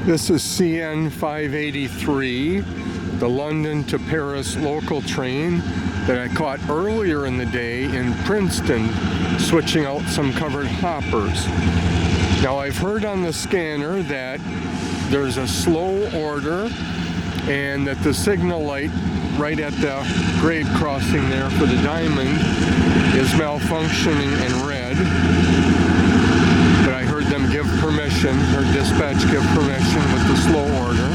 This is CN 583, the London to Paris local train that I caught earlier in the day in Princeton, switching out some covered hoppers. Now I've heard on the scanner that there's a slow order and that the signal light right at the grade crossing there for the diamond is malfunctioning in red. But I heard them give permission, or dispatch give permission with the slow order.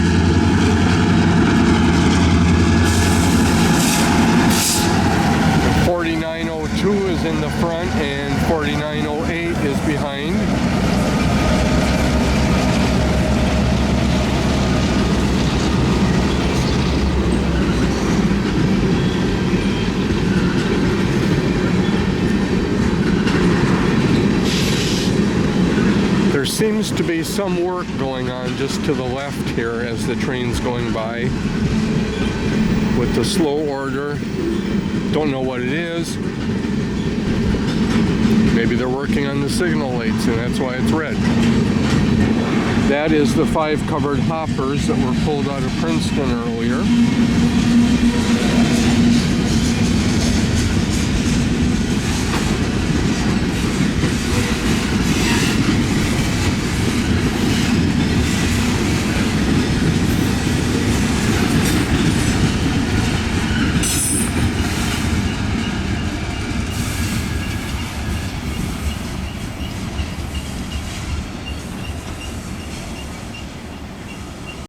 The 4902 is in the front and 4908 is behind. There seems to be some work going on just to the left here as the train's going by with the slow order. Don't know what it is. Maybe they're working on the signal lights and that's why it's red. That is the 5 covered hoppers that were pulled out of Princeton earlier.